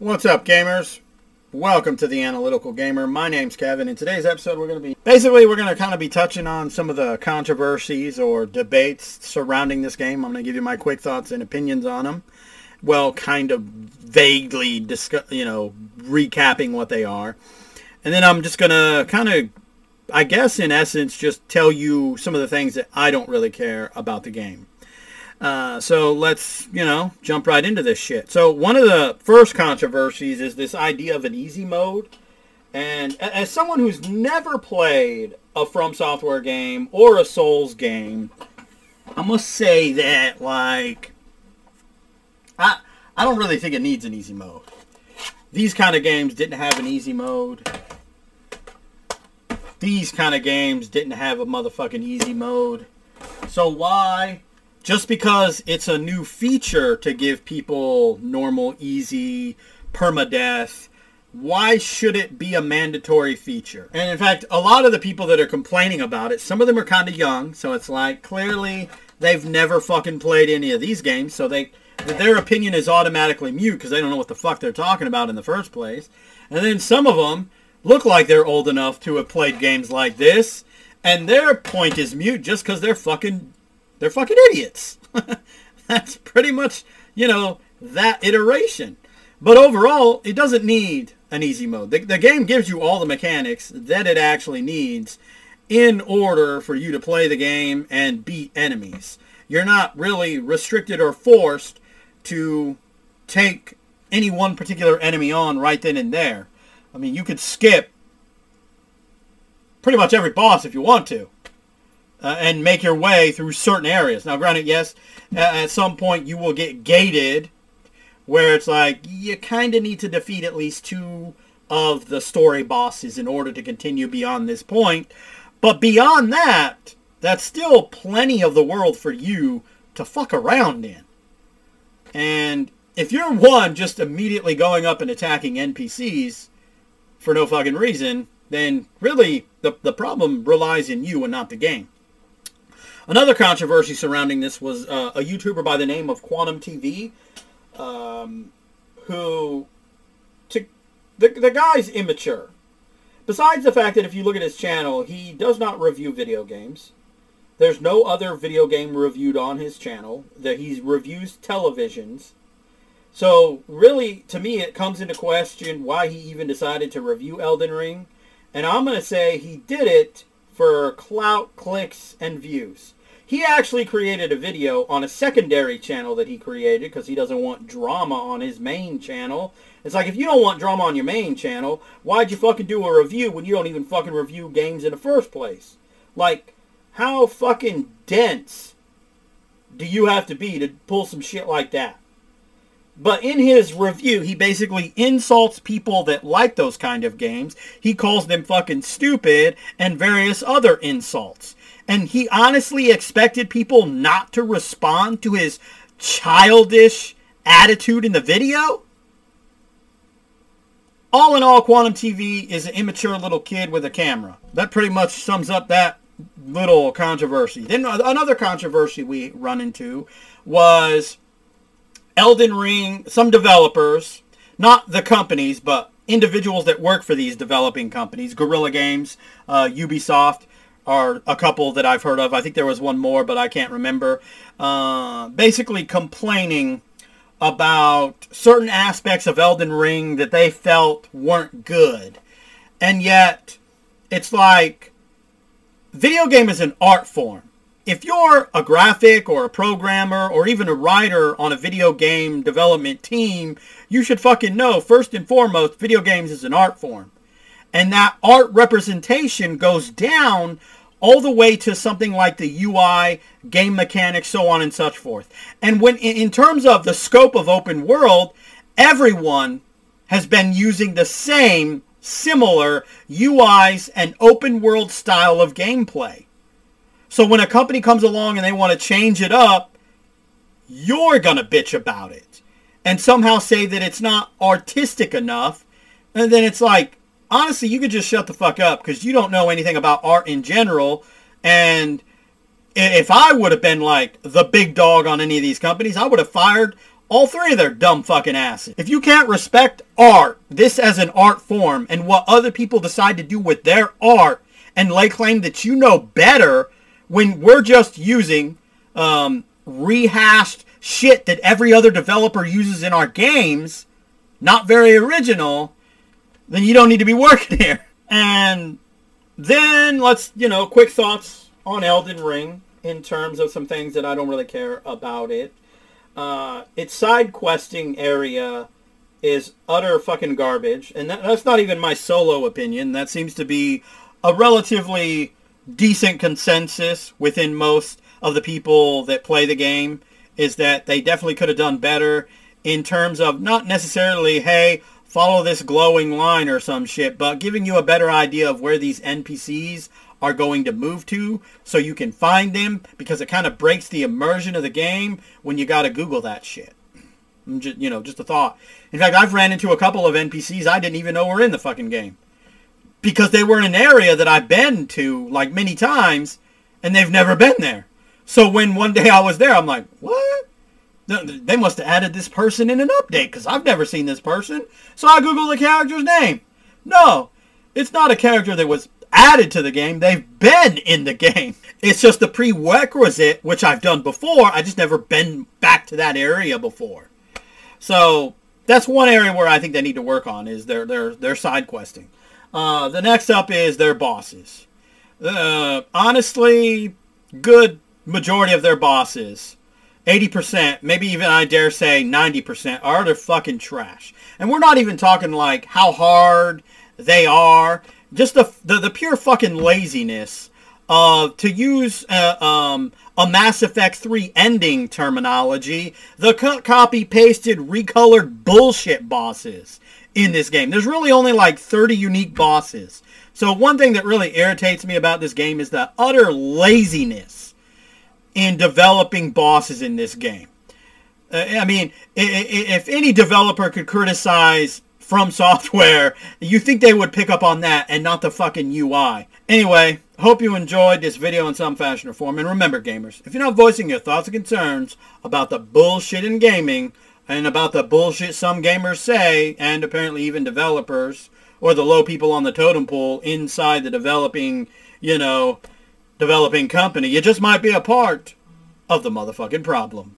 What's up, gamers? Welcome to the Analytical Gamer. My name's Kevin. In today's episode, we're going to kind of be touching on some of the controversies or debates surrounding this game. I'm going to give you my quick thoughts and opinions on them. Well, kind of vaguely recapping what they are. And then I'm just going to kind of, I guess in essence, just tell you some of the things that I don't really care about the game. So let's, jump right into this shit. So one of the first controversies is this idea of an easy mode. And as someone who's never played a From Software game or a Souls game, I must say that, I don't really think it needs an easy mode. These kind of games didn't have an easy mode. These kind of games didn't have a motherfucking easy mode. So why? Just because it's a new feature to give people normal, easy, permadeath, why should it be a mandatory feature? And in fact, a lot of the people that are complaining about it, some of them are kind of young, so it's like, clearly they've never fucking played any of these games, so their opinion is automatically mute because they don't know what the fuck they're talking about in the first place. And then some of them look like they're old enough to have played games like this, and their point is mute just because they're fucking idiots. That's pretty much, that iteration. But overall, it doesn't need an easy mode. The game gives you all the mechanics that it actually needs in order for you to play the game and beat enemies. You're not really restricted or forced to take any one particular enemy on right then and there. I mean, you could skip pretty much every boss if you want to. And make your way through certain areas. Now, granted, yes, at some point you will get gated, where it's like, you kind of need to defeat at least 2 of the story bosses in order to continue beyond this point. But beyond that, that's still plenty of the world for you to fuck around in. And if you're one just immediately going up and attacking NPCs for no fucking reason, then really the problem relies in you and not the game. Another controversy surrounding this was a YouTuber by the name of Quantum TV, who, the guy's immature. Besides the fact that if you look at his channel, he does not review video games. There's no other video game reviewed on his channel. That he reviews televisions. So really, to me, it comes into question why he even decided to review Elden Ring. And I'm going to say he did it for clout, clicks, and views. He actually created a video on a secondary channel that he created because he doesn't want drama on his main channel. It's like, if you don't want drama on your main channel, why'd you fucking do a review when you don't even fucking review games in the first place? Like, how fucking dense do you have to be to pull some shit like that? But in his review, he basically insults people that like those kind of games. He calls them fucking stupid and various other insults. And he honestly expected people not to respond to his childish attitude in the video? All in all, Quantum TV is an immature little kid with a camera. That pretty much sums up that little controversy. Then another controversy we run into was Elden Ring. Some developers, not the companies, but individuals that work for these developing companies, Guerrilla Games, Ubisoft, are a couple that I've heard of. I think there was one more, but I can't remember. Basically complaining about certain aspects of Elden Ring that they felt weren't good. And yet, it's like, video game is an art form. If you're a graphic or a programmer or even a writer on a video game development team, you should fucking know, first and foremost, video games is an art form. And that art representation goes down all the way to something like the UI, game mechanics, so on and such forth. And when, in terms of the scope of open world, everyone has been using the same similar UIs and open world style of gameplay. So when a company comes along and they want to change it up, you're going to bitch about it. And somehow say that it's not artistic enough. And then it's like, honestly, you could just shut the fuck up because you don't know anything about art in general. And if I would have been like the big dog on any of these companies, I would have fired All three of their dumb fucking asses. If you can't respect art, this as an art form, and what other people decide to do with their art, and lay claim that you know better when we're just using rehashed shit that every other developer uses in our games, not very original, then you don't need to be working here. And then let's, quick thoughts on Elden Ring in terms of some things that I don't really care about it. Its side questing area is utter fucking garbage, and that's not even my solo opinion. That seems to be a relatively decent consensus within most of the people that play the game, is that they definitely could have done better in terms of not necessarily, hey, follow this glowing line or some shit, but giving you a better idea of where these NPCs are going to move to so you can find them, because it kind of breaks the immersion of the game when you got to Google that shit. Just a thought. In fact, I've ran into a couple of NPCs I didn't even know were in the fucking game, because they were in an area that I've been to like many times and they've never been there. So when one day I was there, I'm like, what? They must have added this person in an update, because I've never seen this person. So I Googled the character's name. No, it's not a character that was added to the game. They've been in the game. It's just the prerequisite, which I've done before. I just never been back to that area before. So that's one area where I think they need to work on, is their side questing. The next up is their bosses. Honestly, good majority of their bosses, 80%, maybe even I dare say 90%, are utter fucking trash. And we're not even talking like how hard they are. Just the pure fucking laziness of, to use a Mass Effect 3 ending terminology, the copy-pasted, recolored bullshit bosses in this game. There's really only like 30 unique bosses. So one thing that really irritates me about this game is the utter laziness in developing bosses in this game. I mean, if any developer could criticize From Software, you think they would pick up on that and not the fucking UI. Anyway, hope you enjoyed this video in some fashion or form. And remember, gamers, if you're not voicing your thoughts and concerns about the bullshit in gaming, and about the bullshit some gamers say, and apparently even developers, or the low people on the totem pole inside the developing company, you just might be a part of the motherfucking problem.